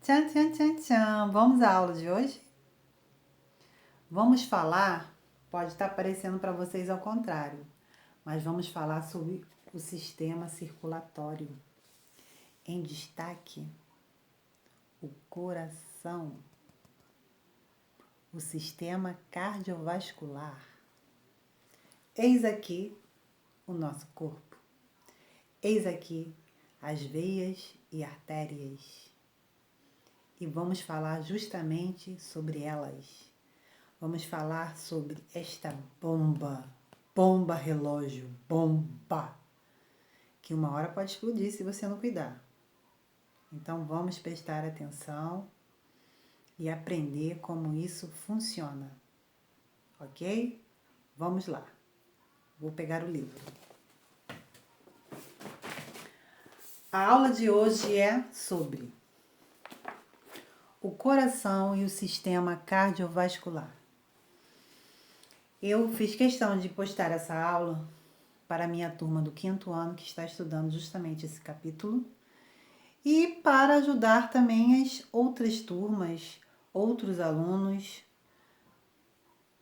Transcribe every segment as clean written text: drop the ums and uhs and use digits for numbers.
Tchan, tchan, tchan, tchan. Vamos à aula de hoje? Vamos falar, pode estar parecendo para vocês ao contrário, mas vamos falar sobre o sistema circulatório. Em destaque, o coração, o sistema cardiovascular. Eis aqui o nosso corpo. Eis aqui as veias e artérias. E vamos falar justamente sobre elas. Vamos falar sobre esta bomba relógio, bomba, que uma hora pode explodir se você não cuidar. Então vamos prestar atenção e aprender como isso funciona, ok? Vamos lá, vou pegar o livro. A aula de hoje é sobre o coração e o sistema cardiovascular. Eu fiz questão de postar essa aula para a minha turma do 5º ano, que está estudando justamente esse capítulo, e para ajudar também as outras turmas, outros alunos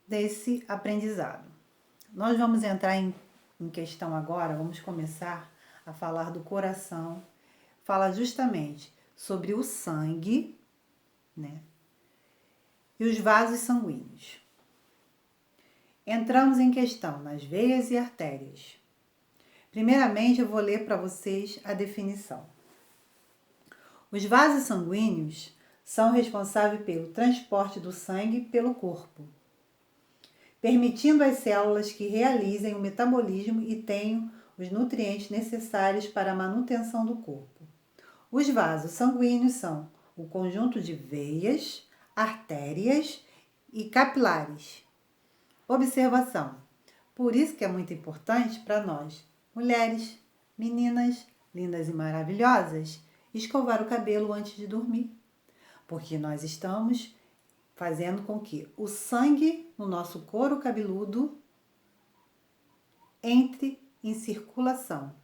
desse aprendizado. Nós vamos entrar em questão agora, vamos começar a falar do coração, fala justamente sobre o sangue, né? E os vasos sanguíneos. Entramos em questão nas veias e artérias. Primeiramente, eu vou ler para vocês a definição. Os vasos sanguíneos são responsáveis pelo transporte do sangue pelo corpo, permitindo às células que realizem o metabolismo e tenham os nutrientes necessários para a manutenção do corpo. Os vasos sanguíneos são o conjunto de veias, artérias e capilares. Observação. Por isso que é muito importante para nós, mulheres, meninas lindas e maravilhosas, escovar o cabelo antes de dormir. Porque nós estamos fazendo com que o sangue no nosso couro cabeludo entre em circulação.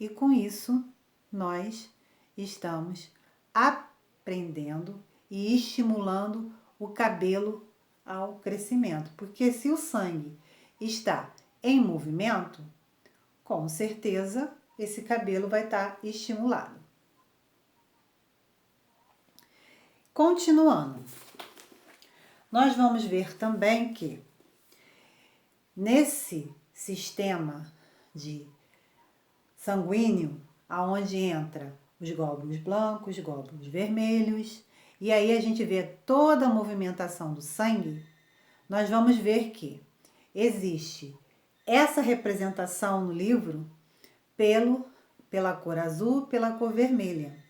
E com isso, nós estamos aprendendo e estimulando o cabelo ao crescimento. Porque se o sangue está em movimento, com certeza esse cabelo vai estar estimulado. Continuando, nós vamos ver também que nesse sistema de sanguíneo, aonde entra os glóbulos brancos, os glóbulos vermelhos, e aí a gente vê toda a movimentação do sangue, nós vamos ver que existe essa representação no livro pela cor azul, pela cor vermelha,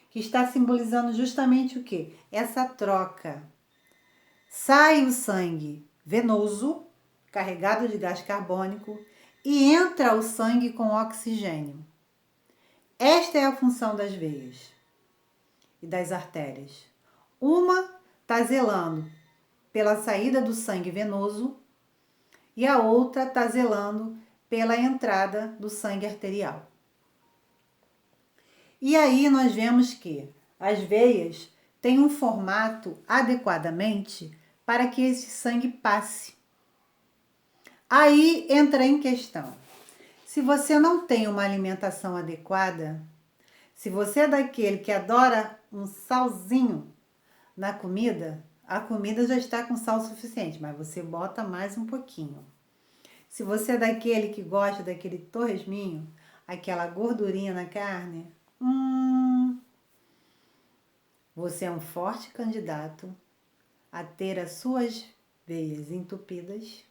que está simbolizando justamente o quê? Essa troca. Sai o sangue venoso, carregado de gás carbônico, e entra o sangue com oxigênio. Esta é a função das veias e das artérias. Uma está zelando pela saída do sangue venoso e a outra está zelando pela entrada do sangue arterial. E aí nós vemos que as veias têm um formato adequadamente para que esse sangue passe. Aí entra em questão. Se você não tem uma alimentação adequada, se você é daquele que adora um salzinho na comida, a comida já está com sal suficiente, mas você bota mais um pouquinho. Se você é daquele que gosta daquele torresminho, aquela gordurinha na carne, você é um forte candidato a ter as suas veias entupidas,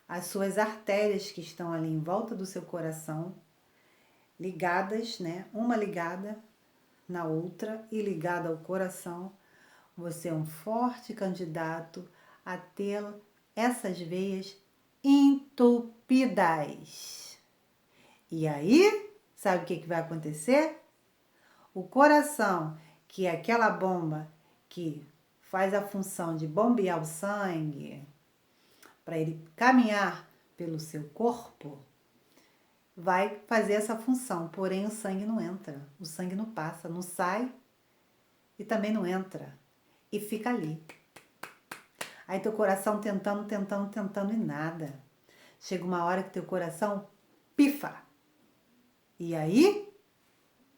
as suas artérias que estão ali em volta do seu coração, ligadas, né? Uma ligada na outra e ligada ao coração. Você é um forte candidato a ter essas veias entupidas. E aí, sabe o que vai acontecer? O coração, que é aquela bomba que faz a função de bombear o sangue para ele caminhar pelo seu corpo, vai fazer essa função, porém o sangue não entra, o sangue não passa, não sai e também não entra. E fica ali. Aí teu coração tentando e nada. Chega uma hora que teu coração pifa. E aí,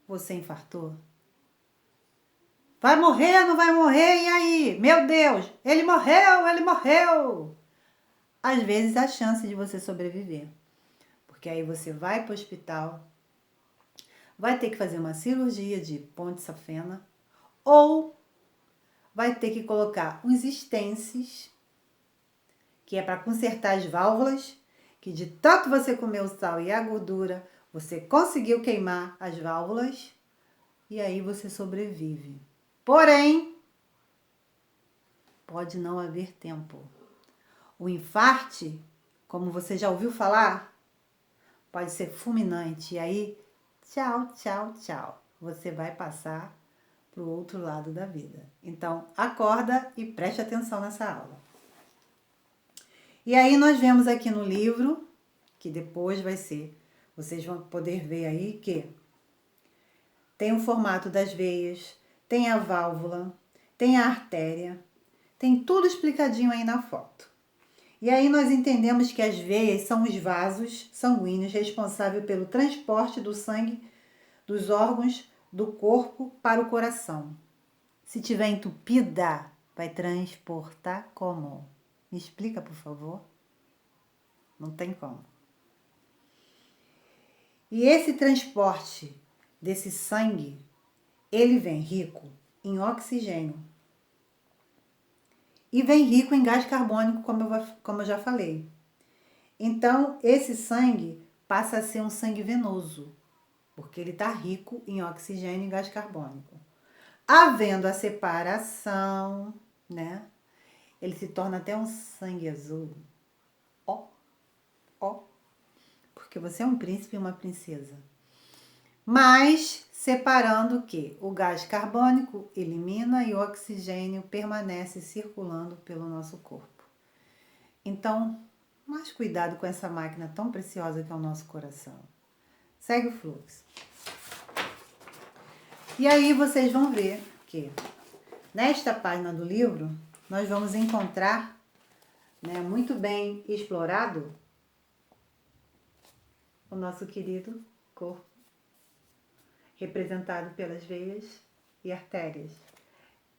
você infartou. Vai morrer, não vai morrer, e aí? Meu Deus, ele morreu, ele morreu. Às vezes a chance de você sobreviver. Porque aí você vai para o hospital, vai ter que fazer uma cirurgia de ponte safena, ou vai ter que colocar uns stents, que é para consertar as válvulas, que de tanto você comer o sal e a gordura, você conseguiu queimar as válvulas, e aí você sobrevive. Porém, pode não haver tempo. O infarte, como você já ouviu falar, pode ser fulminante. E aí, tchau, tchau, tchau. Você vai passar para o outro lado da vida. Então, acorda e preste atenção nessa aula. E aí nós vemos aqui no livro, que depois vai ser, vocês vão poder ver aí que tem o formato das veias, tem a válvula, tem a artéria, tem tudo explicadinho aí na foto. E aí nós entendemos que as veias são os vasos sanguíneos responsáveis pelo transporte do sangue dos órgãos do corpo para o coração. Se tiver entupida, vai transportar como? Me explica, por favor. Não tem como. E esse transporte desse sangue, ele vem rico em oxigênio e vem rico em gás carbônico, como eu já falei. Então, esse sangue passa a ser um sangue venoso, porque ele está rico em oxigênio e gás carbônico. Havendo a separação, né? Ele se torna até um sangue azul. Ó, porque você é um príncipe e uma princesa. Mas separando o quê? O gás carbônico elimina e o oxigênio permanece circulando pelo nosso corpo. Então, mais cuidado com essa máquina tão preciosa que é o nosso coração. Segue o fluxo. E aí vocês vão ver que nesta página do livro nós vamos encontrar, né, muito bem explorado o nosso querido corpo, representado pelas veias e artérias,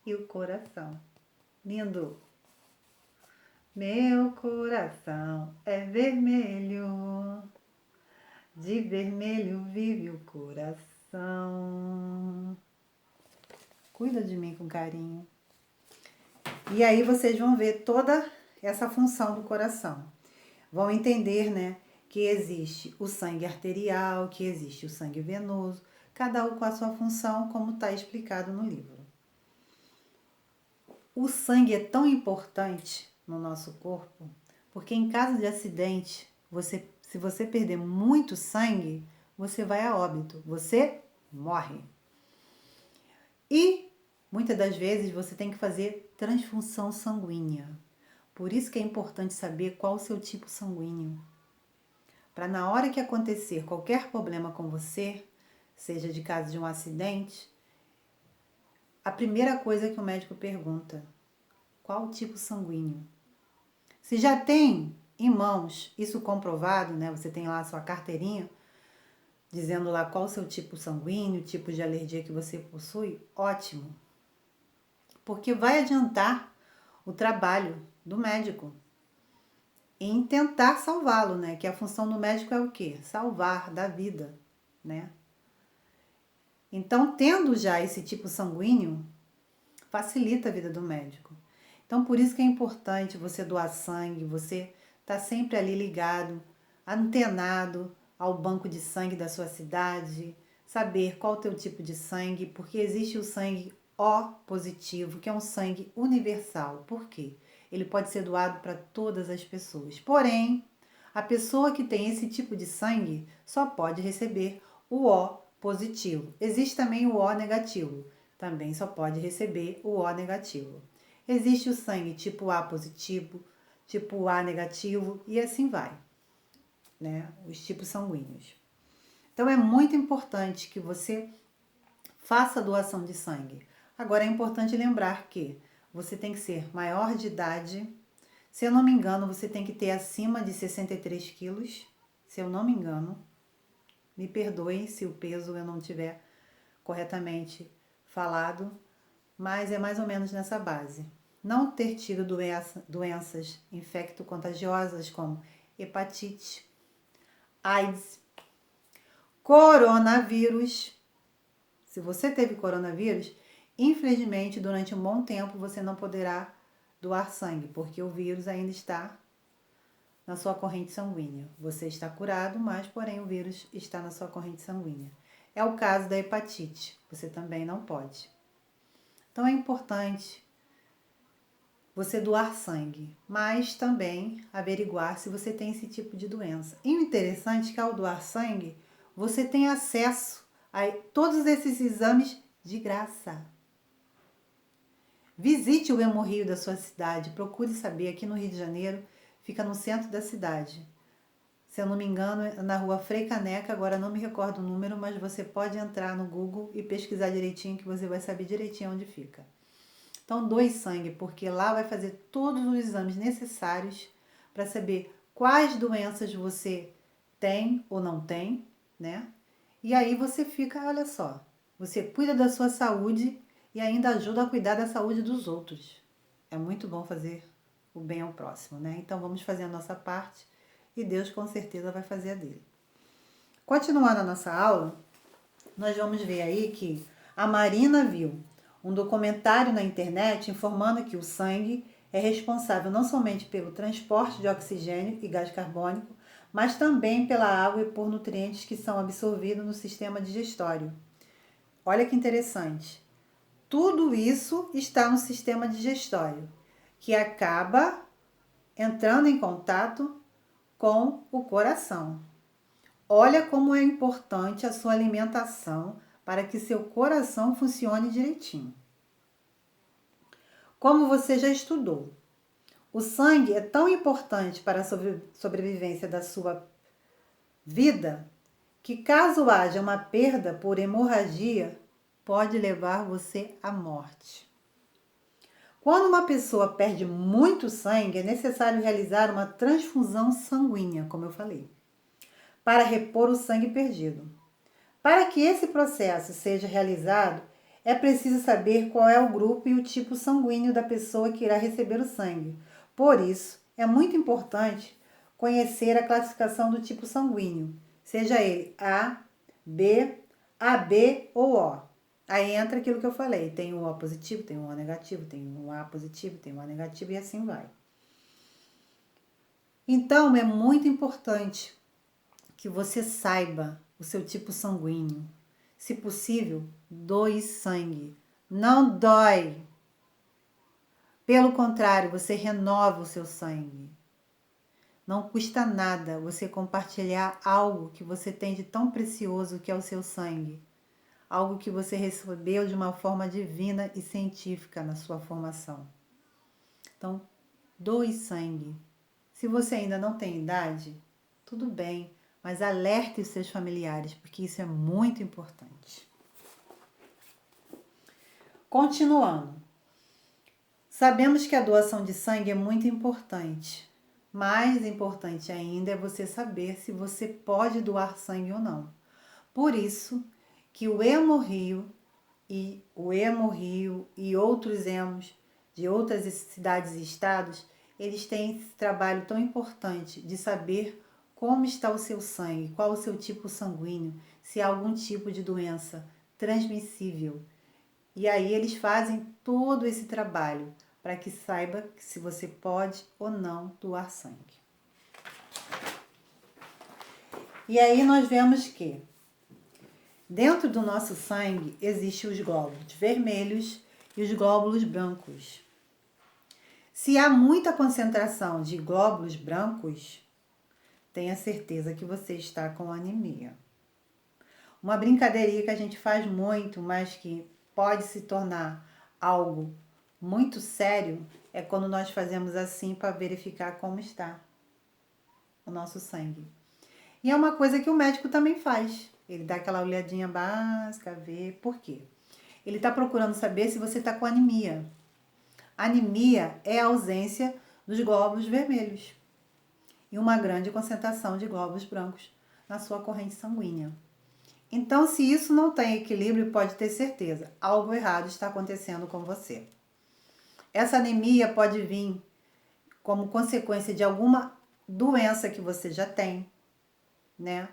e o coração. Lindo! Meu coração é vermelho, de vermelho vive o coração. Cuida de mim com carinho. E aí vocês vão ver toda essa função do coração. Vão entender, né, que existe o sangue arterial, que existe o sangue venoso, cada um com a sua função, como está explicado no livro. O sangue é tão importante no nosso corpo, porque em caso de acidente, se você perder muito sangue, você vai a óbito, você morre. E muitas das vezes você tem que fazer transfusão sanguínea. Por isso que é importante saber qual o seu tipo sanguíneo. Para na hora que acontecer qualquer problema com você, seja de caso de um acidente, a primeira coisa que o médico pergunta: qual o tipo sanguíneo? Se já tem em mãos isso comprovado, né? Você tem lá a sua carteirinha dizendo lá qual o seu tipo sanguíneo, tipo de alergia que você possui, ótimo. Porque vai adiantar o trabalho do médico em tentar salvá-lo, né? Que a função do médico é o quê? Salvar, dar vida, né? Então, tendo já esse tipo sanguíneo, facilita a vida do médico. Então, por isso que é importante você doar sangue, você tá sempre ali ligado, antenado ao banco de sangue da sua cidade, saber qual o teu tipo de sangue, porque existe o sangue O positivo, que é um sangue universal. Por quê? Ele pode ser doado para todas as pessoas. Porém, a pessoa que tem esse tipo de sangue só pode receber o O positivo. Existe também o O negativo. Também só pode receber o O negativo. Existe o sangue tipo A positivo, tipo A negativo e assim vai, né? Os tipos sanguíneos. Então é muito importante que você faça a doação de sangue. Agora é importante lembrar que você tem que ser maior de idade. Se eu não me engano, você tem que ter acima de 63 quilos. Se eu não me engano, me perdoem se o peso eu não tiver corretamente falado, mas é mais ou menos nessa base. Não ter tido doenças infecto-contagiosas como hepatite, AIDS, coronavírus. Se você teve coronavírus, infelizmente, durante um bom tempo você não poderá doar sangue, porque o vírus ainda está na sua corrente sanguínea. Você está curado, mas, porém, o vírus está na sua corrente sanguínea. É o caso da hepatite, você também não pode. Então, é importante você doar sangue, mas também averiguar se você tem esse tipo de doença. E o interessante é que ao doar sangue, você tem acesso a todos esses exames de graça. Visite o Hemorrio da sua cidade, procure saber, aqui no Rio de Janeiro, fica no centro da cidade. Se eu não me engano, é na rua Frei Caneca, agora não me recordo o número, mas você pode entrar no Google e pesquisar direitinho que você vai saber direitinho onde fica. Então, doe sangue, porque lá vai fazer todos os exames necessários para saber quais doenças você tem ou não tem, né? E aí você fica, olha só, você cuida da sua saúde e ainda ajuda a cuidar da saúde dos outros. É muito bom fazer o bem ao próximo, né? Então vamos fazer a nossa parte e Deus com certeza vai fazer a dele. Continuando a nossa aula, nós vamos ver aí que a Marina viu um documentário na internet informando que o sangue é responsável não somente pelo transporte de oxigênio e gás carbônico, mas também pela água e por nutrientes que são absorvidos no sistema digestório. Olha que interessante. Tudo isso está no sistema digestório, que acaba entrando em contato com o coração. Olha como é importante a sua alimentação para que seu coração funcione direitinho. Como você já estudou, o sangue é tão importante para a sobrevivência da sua vida que, caso haja uma perda por hemorragia, pode levar você à morte. Quando uma pessoa perde muito sangue, é necessário realizar uma transfusão sanguínea, como eu falei, para repor o sangue perdido. Para que esse processo seja realizado, é preciso saber qual é o grupo e o tipo sanguíneo da pessoa que irá receber o sangue. Por isso, é muito importante conhecer a classificação do tipo sanguíneo, seja ele A, B, AB ou O. Aí entra aquilo que eu falei, tem o O positivo, tem o O negativo, tem o A positivo, tem o A negativo e assim vai. Então, é muito importante que você saiba o seu tipo sanguíneo. Se possível, doe sangue. Não dói. Pelo contrário, você renova o seu sangue. Não custa nada você compartilhar algo que você tem de tão precioso que é o seu sangue. Algo que você recebeu de uma forma divina e científica na sua formação. Então, doe sangue. Se você ainda não tem idade, tudo bem, mas alerte os seus familiares, porque isso é muito importante. Continuando. Sabemos que a doação de sangue é muito importante. Mais importante ainda é você saber se você pode doar sangue ou não. Por isso que o Hemorrio e outros hemos de outras cidades e estados, eles têm esse trabalho tão importante de saber como está o seu sangue, qual o seu tipo sanguíneo, se há algum tipo de doença transmissível. E aí eles fazem todo esse trabalho para que saiba se você pode ou não doar sangue. E aí nós vemos que dentro do nosso sangue existem os glóbulos vermelhos e os glóbulos brancos. Se há muita concentração de glóbulos brancos, tenha certeza que você está com anemia. Uma brincadeirinha que a gente faz muito, mas que pode se tornar algo muito sério, é quando nós fazemos assim para verificar como está o nosso sangue. E é uma coisa que o médico também faz. Ele dá aquela olhadinha básica, vê por quê. Ele está procurando saber se você está com anemia. Anemia é a ausência dos glóbulos vermelhos e uma grande concentração de glóbulos brancos na sua corrente sanguínea. Então, se isso não tem equilíbrio, pode ter certeza, algo errado está acontecendo com você. Essa anemia pode vir como consequência de alguma doença que você já tem, né?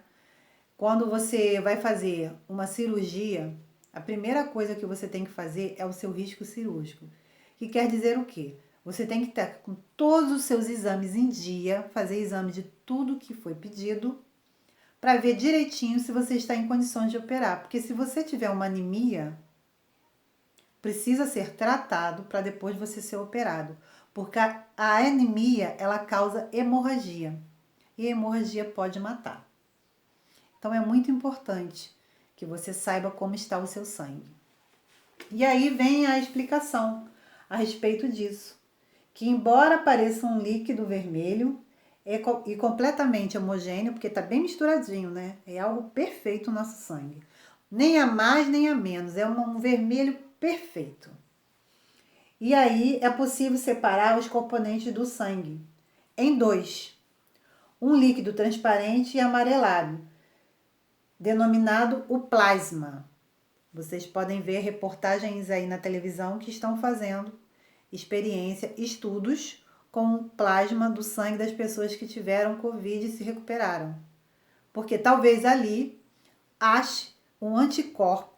Quando você vai fazer uma cirurgia, a primeira coisa que você tem que fazer é o seu risco cirúrgico. Que quer dizer o quê? Você tem que estar com todos os seus exames em dia, fazer exame de tudo que foi pedido, para ver direitinho se você está em condições de operar. Porque se você tiver uma anemia, precisa ser tratado para depois você ser operado. Porque a anemia, ela causa hemorragia. E a hemorragia pode matar. Então, é muito importante que você saiba como está o seu sangue. E aí vem a explicação a respeito disso. Que embora pareça um líquido vermelho e completamente homogêneo, porque está bem misturadinho, né? É algo perfeito o nosso sangue. Nem a mais, nem a menos. É um vermelho perfeito. E aí é possível separar os componentes do sangue em dois. Um líquido transparente e amarelado, denominado o plasma. Vocês podem ver reportagens aí na televisão que estão fazendo estudos com o plasma do sangue das pessoas que tiveram Covid e se recuperaram. Porque talvez ali ache um anticorpos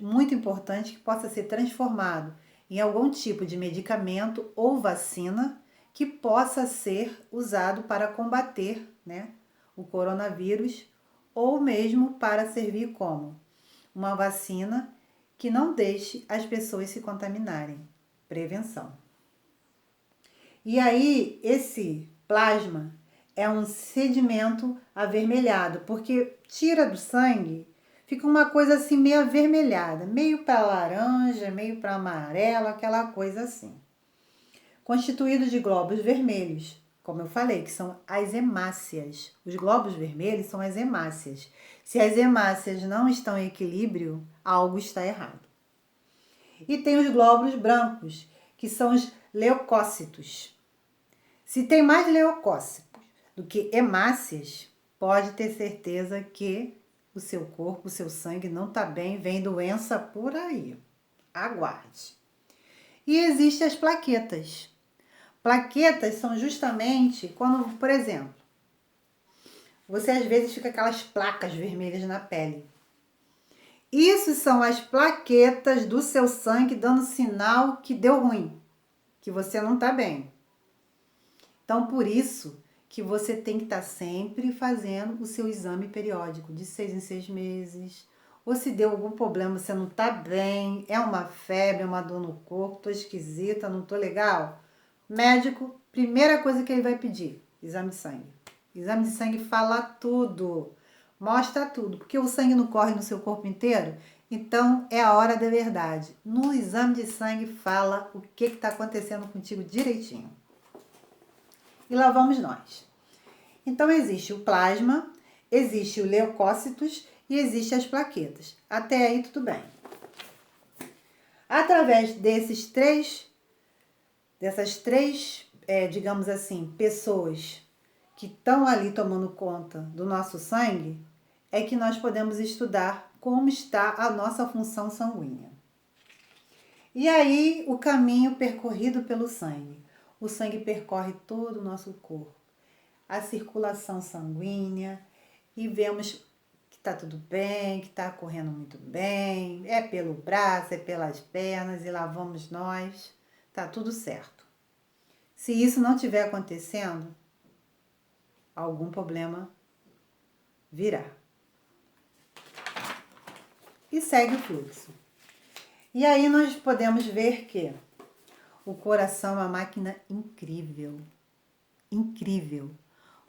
muito importante que possa ser transformado em algum tipo de medicamento ou vacina que possa ser usado para combater, né, o coronavírus ou mesmo para servir como uma vacina que não deixe as pessoas se contaminarem. Prevenção. E aí, esse plasma é um sedimento avermelhado, porque tira do sangue, fica uma coisa assim meio avermelhada, meio para laranja, meio para amarelo, aquela coisa assim. Constituído de glóbulos vermelhos, como eu falei, que são as hemácias. Os glóbulos vermelhos são as hemácias. Se as hemácias não estão em equilíbrio, algo está errado. E tem os glóbulos brancos, que são os leucócitos. Se tem mais leucócitos do que hemácias, pode ter certeza que o seu corpo, o seu sangue não está bem, vem doença por aí. Aguarde. E existem as plaquetas. Plaquetas são justamente quando, por exemplo, você às vezes fica aquelas placas vermelhas na pele. Isso são as plaquetas do seu sangue dando sinal que deu ruim, que você não está bem. Então, por isso que você tem que estar sempre fazendo o seu exame periódico, de 6 em 6 meses. Ou se deu algum problema, você não está bem, é uma febre, é uma dor no corpo, estou esquisita, não estou legal. Médico, primeira coisa que ele vai pedir, exame de sangue. Exame de sangue fala tudo. Mostra tudo, porque o sangue não corre no seu corpo inteiro, então é a hora da verdade. No exame de sangue fala o que está acontecendo contigo direitinho. E lá vamos nós. Então existe o plasma, existe o leucócitos e existe as plaquetas. Até aí tudo bem. Através dessas três, digamos assim, pessoas que estão ali tomando conta do nosso sangue, é que nós podemos estudar como está a nossa função sanguínea. E aí, o caminho percorrido pelo sangue. O sangue percorre todo o nosso corpo, a circulação sanguínea, e vemos que está tudo bem, que está correndo muito bem, é pelo braço, é pelas pernas, e lá vamos nós, está tudo certo. Se isso não estiver acontecendo, algum problema virá. E segue o fluxo. E aí nós podemos ver que o coração é uma máquina incrível. Incrível.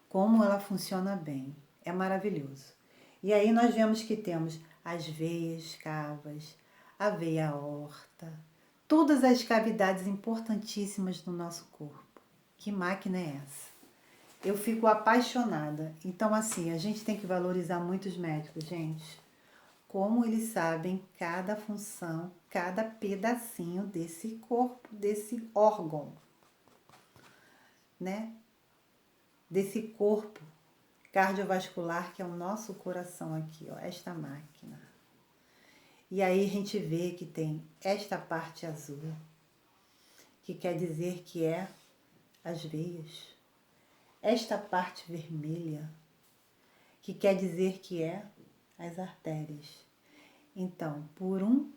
Como ela funciona bem. É maravilhoso. E aí nós vemos que temos as veias cavas, a veia aorta, todas as cavidades importantíssimas do nosso corpo. Que máquina é essa? Eu fico apaixonada. Então, assim, a gente tem que valorizar muito os médicos, gente. como eles sabem cada função, cada pedacinho desse corpo, desse órgão, né? Desse corpo cardiovascular que é o nosso coração aqui, ó, esta máquina. E aí a gente vê que tem esta parte azul, que quer dizer que é as veias. Esta parte vermelha, que quer dizer que é as artérias. Então, por um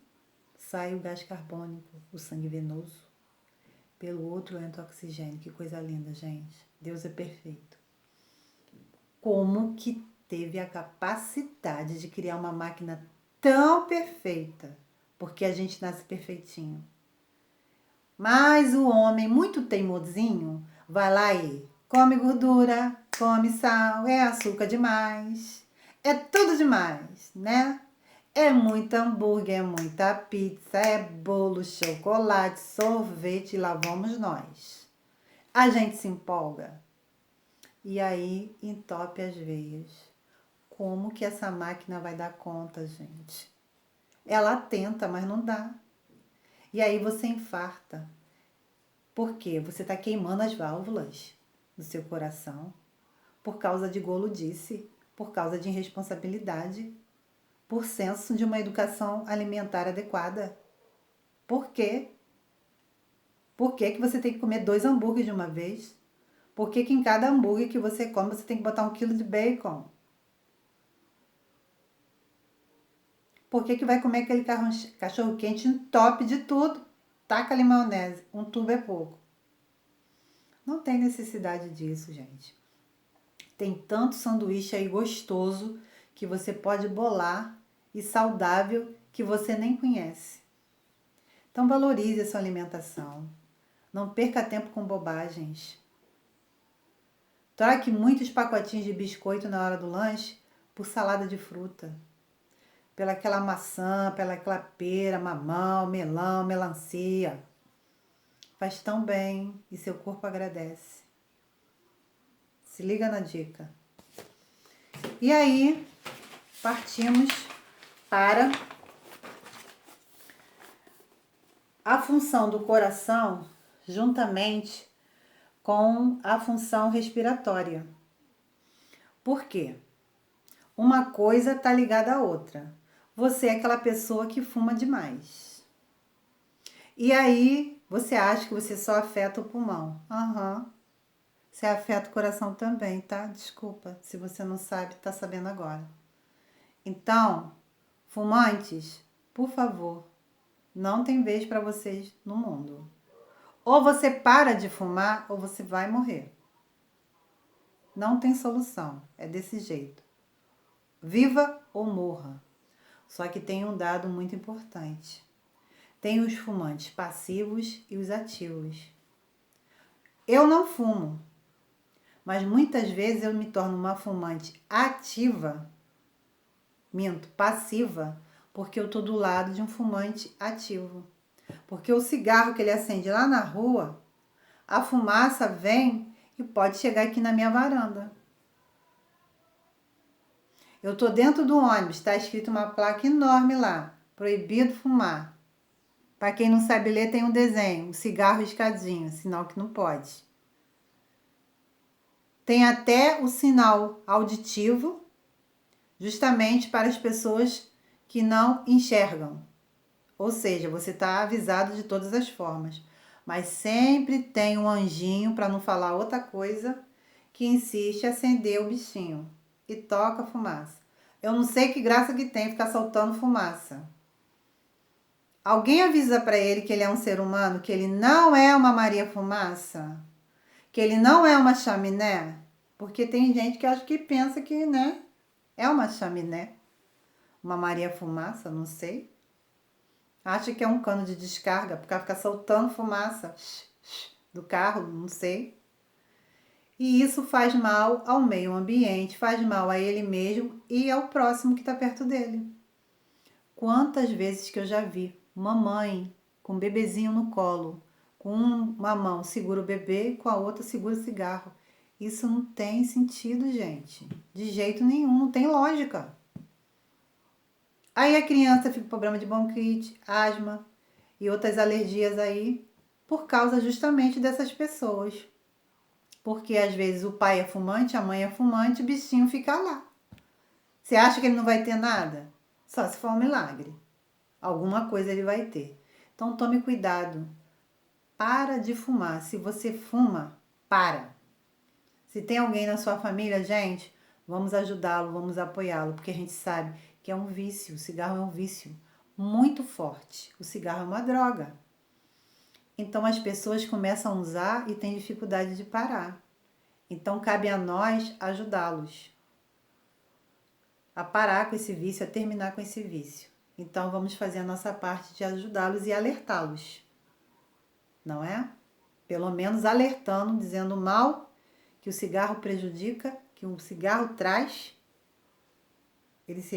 sai o gás carbônico, o sangue venoso. Pelo outro entra o oxigênio. Que coisa linda, gente. Deus é perfeito. Como que teve a capacidade de criar uma máquina tão perfeita? Porque a gente nasce perfeitinho. Mas o homem, muito teimosinho, vai lá e come gordura, come sal, é açúcar demais. É tudo demais, né? É muito hambúrguer, é muita pizza, é bolo, chocolate, sorvete, e lá vamos nós. A gente se empolga. E aí entope as veias. Como que essa máquina vai dar conta, gente? Ela tenta, mas não dá. E aí você infarta. Por quê? Você está queimando as válvulas do seu coração por causa de goludice, por causa de irresponsabilidade, por senso de uma educação alimentar adequada. Por quê? Por que que você tem que comer 2 hambúrgueres de uma vez? Por que que em cada hambúrguer que você come, você tem que botar 1 quilo de bacon? Por que que vai comer aquele cachorro quente top de tudo? Taca ali maionese, 1 tubo é pouco. Não tem necessidade disso, gente. Tem tanto sanduíche aí gostoso que você pode bolar e saudável que você nem conhece. Então valorize a sua alimentação. Não perca tempo com bobagens. Troque muitos pacotinhos de biscoito na hora do lanche por salada de fruta. Pela aquela maçã, pela aquela pera, mamão, melão, melancia. Faz tão bem e seu corpo agradece. Se liga na dica. E aí, partimos para a função do coração juntamente com a função respiratória. Por quê? Uma coisa está ligada à outra. Você é aquela pessoa que fuma demais. E aí, você acha que você só afeta o pulmão. Você afeta o coração também, tá? Desculpa, se você não sabe, tá sabendo agora. Então, fumantes, por favor, não tem vez para vocês no mundo. Ou você para de fumar ou você vai morrer. Não tem solução, é desse jeito. Viva ou morra. Só que tem um dado muito importante. Tem os fumantes passivos e os ativos. Eu não fumo, mas muitas vezes eu me torno uma fumante ativa, passiva, porque eu tô do lado de um fumante ativo. Porque o cigarro que ele acende lá na rua, a fumaça vem e pode chegar aqui na minha varanda. Eu tô dentro do ônibus, está escrito uma placa enorme lá, proibido fumar. Para quem não sabe ler, tem um desenho, um cigarro riscadinho, sinal que não pode. Tem até o sinal auditivo, justamente para as pessoas que não enxergam. Ou seja, você está avisado de todas as formas. Mas sempre tem um anjinho, para não falar outra coisa, que insiste em acender o bichinho e toca a fumaça. Eu não sei que graça que tem ficar soltando fumaça. Alguém avisa para ele que ele é um ser humano, que ele não é uma Maria Fumaça? Que ele não é uma chaminé? Porque tem gente que acha que pensa que, né, é uma chaminé. Uma Maria Fumaça, não sei. Acha que é um cano de descarga, porque fica soltando fumaça do carro, não sei. E isso faz mal ao meio ambiente, faz mal a ele mesmo e ao próximo que está perto dele. Quantas vezes que eu já vi uma mãe com um bebezinho no colo, com uma mão segura o bebê e com a outra segura o cigarro. Isso não tem sentido, gente. De jeito nenhum, não tem lógica. Aí a criança fica com problema de bronquite, asma e outras alergias aí, por causa justamente dessas pessoas. Porque às vezes o pai é fumante, a mãe é fumante, o bichinho fica lá. Você acha que ele não vai ter nada? Só se for um milagre. Alguma coisa ele vai ter. Então tome cuidado. Para de fumar. Se você fuma, para. Se tem alguém na sua família, gente, vamos ajudá-lo, vamos apoiá-lo, porque a gente sabe que é um vício. O cigarro é um vício muito forte. O cigarro é uma droga. Então as pessoas começam a usar e têm dificuldade de parar. Então cabe a nós ajudá-los a parar com esse vício, a terminar com esse vício. Então vamos fazer a nossa parte de ajudá-los e alertá-los. Não é? Pelo menos alertando, dizendo o mal que o cigarro prejudica, que o cigarro traz, eles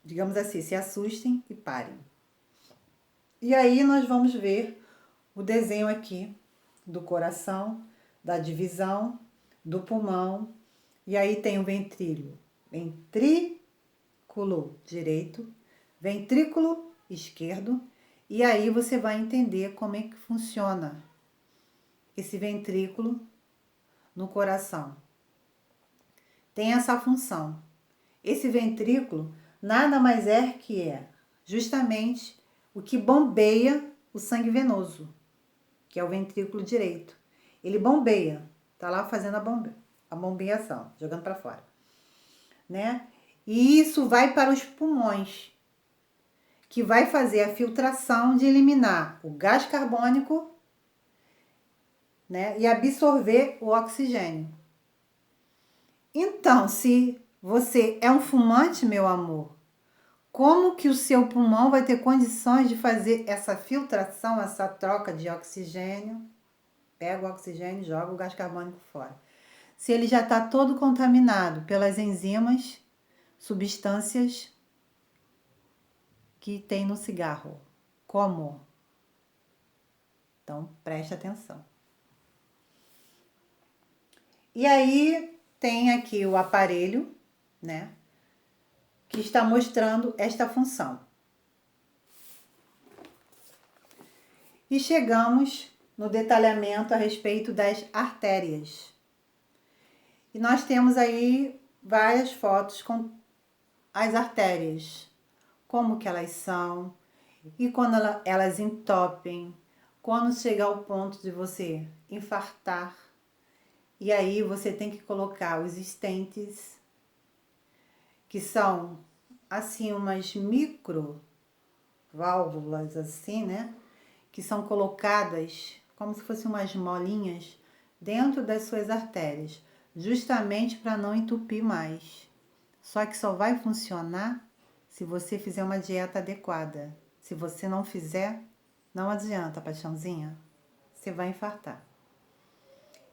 digamos assim, se assustem e parem. E aí nós vamos ver o desenho aqui do coração, da divisão, do pulmão, e aí tem o ventrículo direito, ventrículo esquerdo, e aí você vai entender como é que funciona esse ventrículo no coração. Tem essa função. Esse ventrículo nada mais é que justamente o que bombeia o sangue venoso, que é o ventrículo direito. Ele bombeia, tá lá fazendo a bombeação, jogando para fora, né? E isso vai para os pulmões, que vai fazer a filtração de eliminar o gás carbônico, né? E absorver o oxigênio. Então, se você é um fumante, meu amor, como que o seu pulmão vai ter condições de fazer essa filtração, essa troca de oxigênio? Pega o oxigênio e joga o gás carbônico fora. Se ele já está todo contaminado pelas enzimas, substâncias que tem no cigarro. Como? Então, preste atenção. E aí, tem aqui o aparelho, né? Que está mostrando esta função. E chegamos no detalhamento a respeito das artérias. E nós temos aí várias fotos com as artérias, como que elas são, e quando elas entopem, quando chega ao ponto de você infartar, e aí você tem que colocar os stents, que são assim umas micro válvulas assim, né? Que são colocadas como se fossem umas molinhas dentro das suas artérias, justamente para não entupir mais. Só que só vai funcionar se você fizer uma dieta adequada. Se você não fizer, não adianta, paixãozinha. Você vai infartar.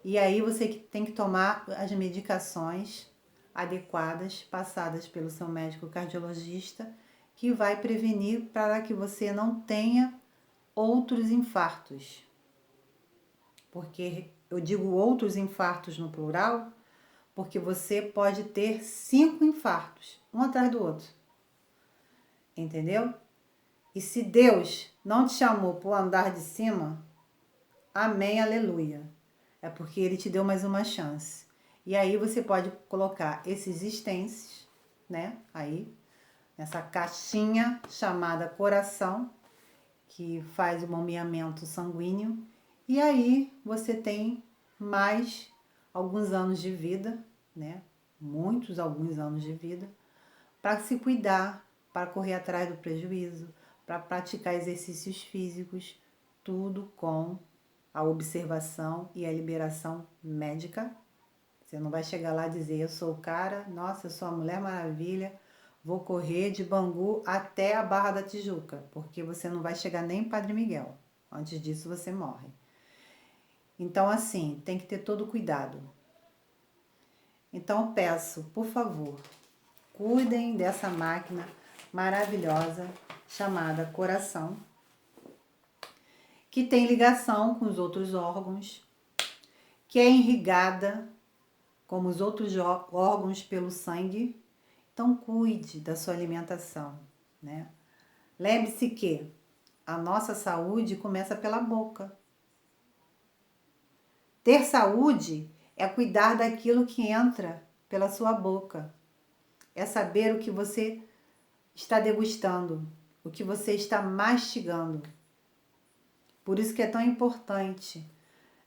E aí você tem que tomar as medicações adequadas, passadas pelo seu médico cardiologista, que vai prevenir para que você não tenha outros infartos. Porque eu digo outros infartos no plural, porque você pode ter 5 infartos, um atrás do outro. Entendeu? E se Deus não te chamou para o andar de cima, amém, aleluia. É porque Ele te deu mais uma chance. E aí você pode colocar esses stents, né? Aí, nessa caixinha chamada coração, que faz o bombeamento sanguíneo. E aí você tem mais alguns anos de vida, né? Alguns anos de vida, para se cuidar, para correr atrás do prejuízo, para praticar exercícios físicos, tudo com a observação e a liberação médica. Você não vai chegar lá e dizer, eu sou o cara, nossa, eu sou a Mulher Maravilha, vou correr de Bangu até a Barra da Tijuca, porque você não vai chegar nem em Padre Miguel. Antes disso, você morre. Então, assim, tem que ter todo cuidado. Então, eu peço, por favor, cuidem dessa máquina maravilhosa chamada coração, que tem ligação com os outros órgãos, que é irrigada como os outros órgãos pelo sangue. Então, cuide da sua alimentação, né? Lembre-se que a nossa saúde começa pela boca. Ter saúde é cuidar daquilo que entra pela sua boca. É saber o que você está degustando, o que você está mastigando. Por isso que é tão importante,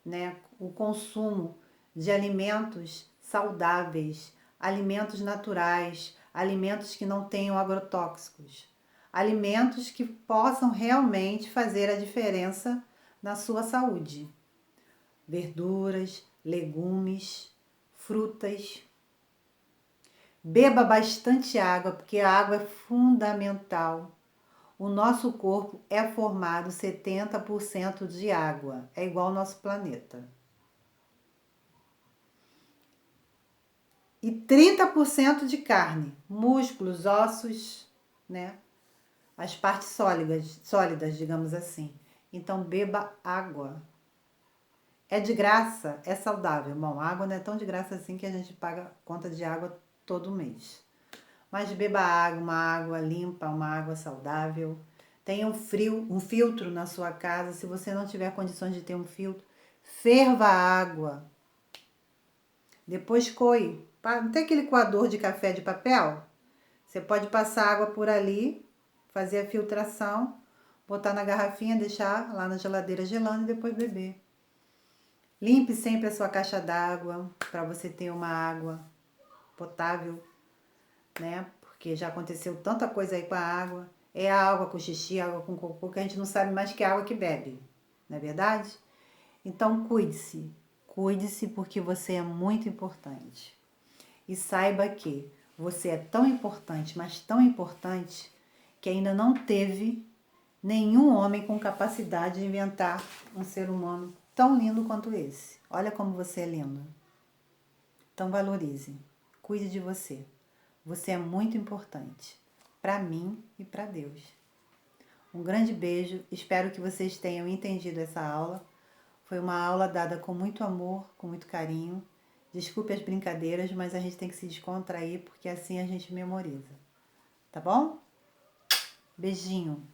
né, o consumo de alimentos saudáveis, alimentos naturais, alimentos que não tenham agrotóxicos, alimentos que possam realmente fazer a diferença na sua saúde. Verduras, legumes, frutas. Beba bastante água, porque a água é fundamental. O nosso corpo é formado 70% de água, é igual ao nosso planeta. E 30% de carne, músculos, ossos, né? As partes sólidas, digamos assim. Então, beba água. É de graça, é saudável. Bom, a água não é tão de graça assim que a gente paga conta de água todo mês. Mas beba água, uma água limpa, uma água saudável. Tenha um filtro na sua casa. Se você não tiver condições de ter um filtro, ferva a água. Depois coe. Não tem aquele coador de café de papel? Você pode passar água por ali, fazer a filtração, botar na garrafinha, deixar lá na geladeira gelando e depois beber. Limpe sempre a sua caixa d'água para você ter uma água potável, né? Porque já aconteceu tanta coisa aí com a água. É a água com xixi, água com cocô, que a gente não sabe mais que é a água que bebe, não é verdade? Então cuide-se. Cuide-se porque você é muito importante. E saiba que você é tão importante, mas tão importante, que ainda não teve nenhum homem com capacidade de inventar um ser humano tão lindo quanto esse. Olha como você é lindo. Então valorize. Cuide de você. Você é muito importante para mim e para Deus. Um grande beijo. Espero que vocês tenham entendido essa aula. Foi uma aula dada com muito amor, com muito carinho. Desculpe as brincadeiras, mas a gente tem que se descontrair porque assim a gente memoriza. Tá bom? Beijinho.